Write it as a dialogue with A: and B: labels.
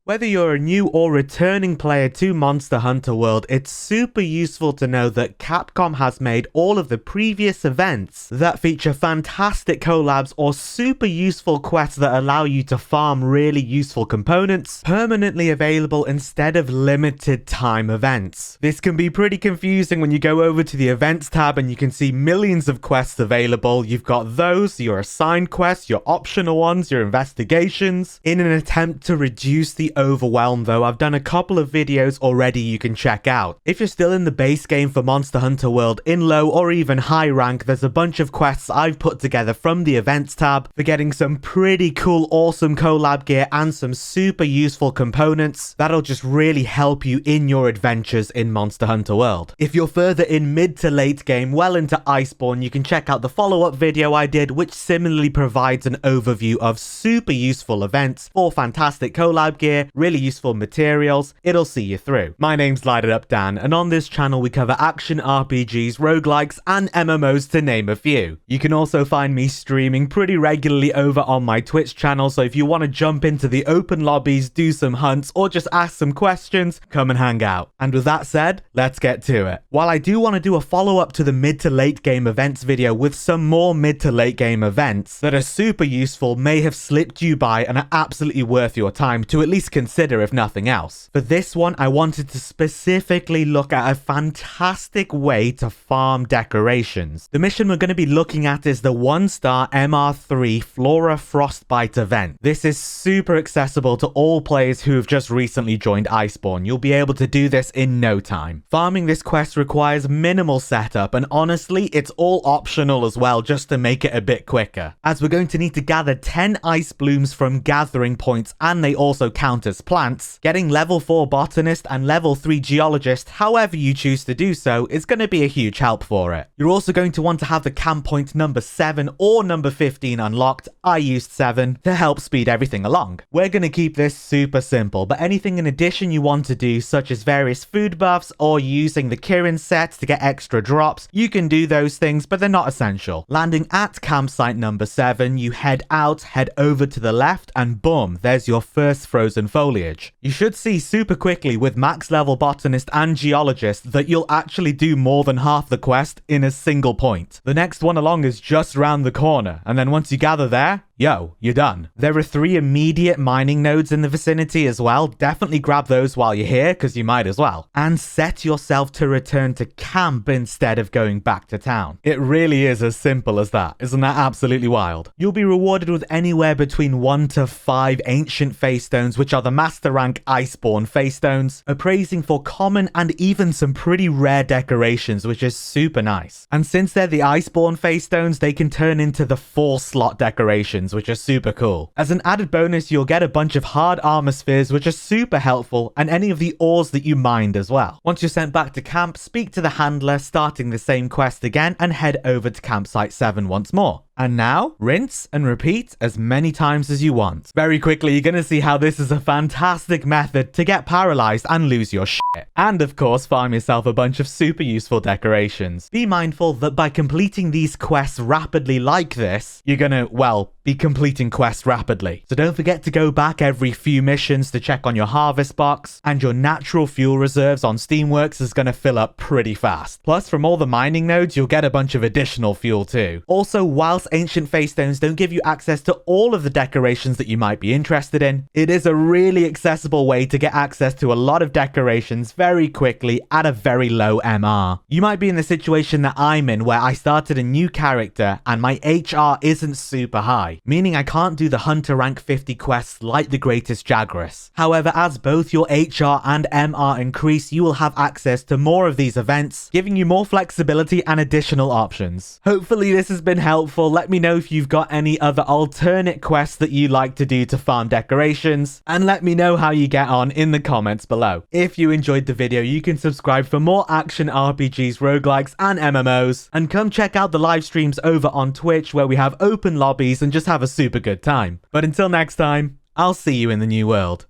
A: Whether you're a new or returning player to Monster Hunter World, it's super useful to know that Capcom has made all of the previous events that feature fantastic collabs or super useful quests that allow you to farm really useful components permanently available instead of limited time events. This can be pretty confusing when you go over to the events tab and you can see millions of quests available. You've got those, your assigned quests, your optional ones, your investigations. In an attempt to reduce the overwhelm though, I've done a couple of videos already you can check out. If you're still in the base game for Monster Hunter World in low or even high rank, there's a bunch of quests I've put together from the events tab for getting some pretty cool, awesome collab gear and some super useful components that'll just really help you in your adventures in Monster Hunter World. If you're further in mid to late game, well into Iceborne, you can check out the follow-up video I did, which similarly provides an overview of super useful events for fantastic collab gear, really useful materials. It'll see you through. My name's Light It Up Dan, and on this channel we cover action RPGs, roguelikes, and MMOs to name a few. You can also find me streaming pretty regularly over on my Twitch channel, so if you want to jump into the open lobbies, do some hunts, or just ask some questions, come and hang out. And with that said, let's get to it. While I do want to do a follow-up to the mid to late game events video with some more mid to late game events that are super useful, may have slipped you by and are absolutely worth your time to at least consider if nothing else. For this one, I wanted to specifically look at a fantastic way to farm decorations. The mission we're going to be looking at is the 1-star MR3 Flora Frostbite event. This is super accessible to all players who have just recently joined Iceborne. You'll be able to do this in no time. Farming this quest requires minimal setup, and honestly, it's all optional as well, just to make it a bit quicker, as we're going to need to gather 10 ice blooms from gathering points, and they also count as plants. Getting level 4 botanist and level 3 geologist, however you choose to do so, is going to be a huge help for it. You're also going to want to have the camp point number 7 or number 15 unlocked. I used 7 to help speed everything along. We're going to keep this super simple, but anything in addition you want to do, such as various food buffs or using the Kirin set to get extra drops, you can do those things, but they're not essential. Landing at campsite number 7, you head out, head over to the left, and boom, there's your first frozen foliage. You should see super quickly with max level botanist and geologist that you'll actually do more than half the quest in a single point. The next one along is just round the corner, and then once you gather there, yo, you're done. There are 3 immediate mining nodes in the vicinity as well. Definitely grab those while you're here, because you might as well. And set yourself to return to camp instead of going back to town. It really is as simple as that. Isn't that absolutely wild? You'll be rewarded with anywhere between 1 to 5 ancient face stones, which are the master rank Iceborne face stones, appraising for common and even some pretty rare decorations, which is super nice. And since they're the Iceborne face stones, they can turn into the 4 slot decorations, which are super cool. As an added bonus, you'll get a bunch of hard armor spheres, which are super helpful, and any of the ores that you mined as well. Once you're sent back to camp, speak to the handler, starting the same quest again, and head over to campsite 7 once more. And now, rinse and repeat as many times as you want. Very quickly, you're going to see how this is a fantastic method to get paralyzed and lose your shit. And of course, farm yourself a bunch of super useful decorations. Be mindful that by completing these quests rapidly like this, you're going to, well, be completing quests rapidly. So don't forget to go back every few missions to check on your harvest box, and your natural fuel reserves on Steamworks is going to fill up pretty fast. Plus, from all the mining nodes, you'll get a bunch of additional fuel too. Also, whilst ancient face stones don't give you access to all of the decorations that you might be interested in, it is a really accessible way to get access to a lot of decorations very quickly at a very low MR. You might be in the situation that I'm in, where I started a new character and my HR isn't super high, meaning I can't do the Hunter rank 50 quests like the Greatest Jagras. However, as both your HR and MR increase, you will have access to more of these events, giving you more flexibility and additional options. Hopefully this has been helpful. Let me know if you've got any other alternate quests that you like to do to farm decorations, and let me know how you get on in the comments below. If you enjoyed the video, you can subscribe for more action RPGs, roguelikes, and MMOs, and come check out the live streams over on Twitch where we have open lobbies and just have a super good time. But until next time, I'll see you in the new world.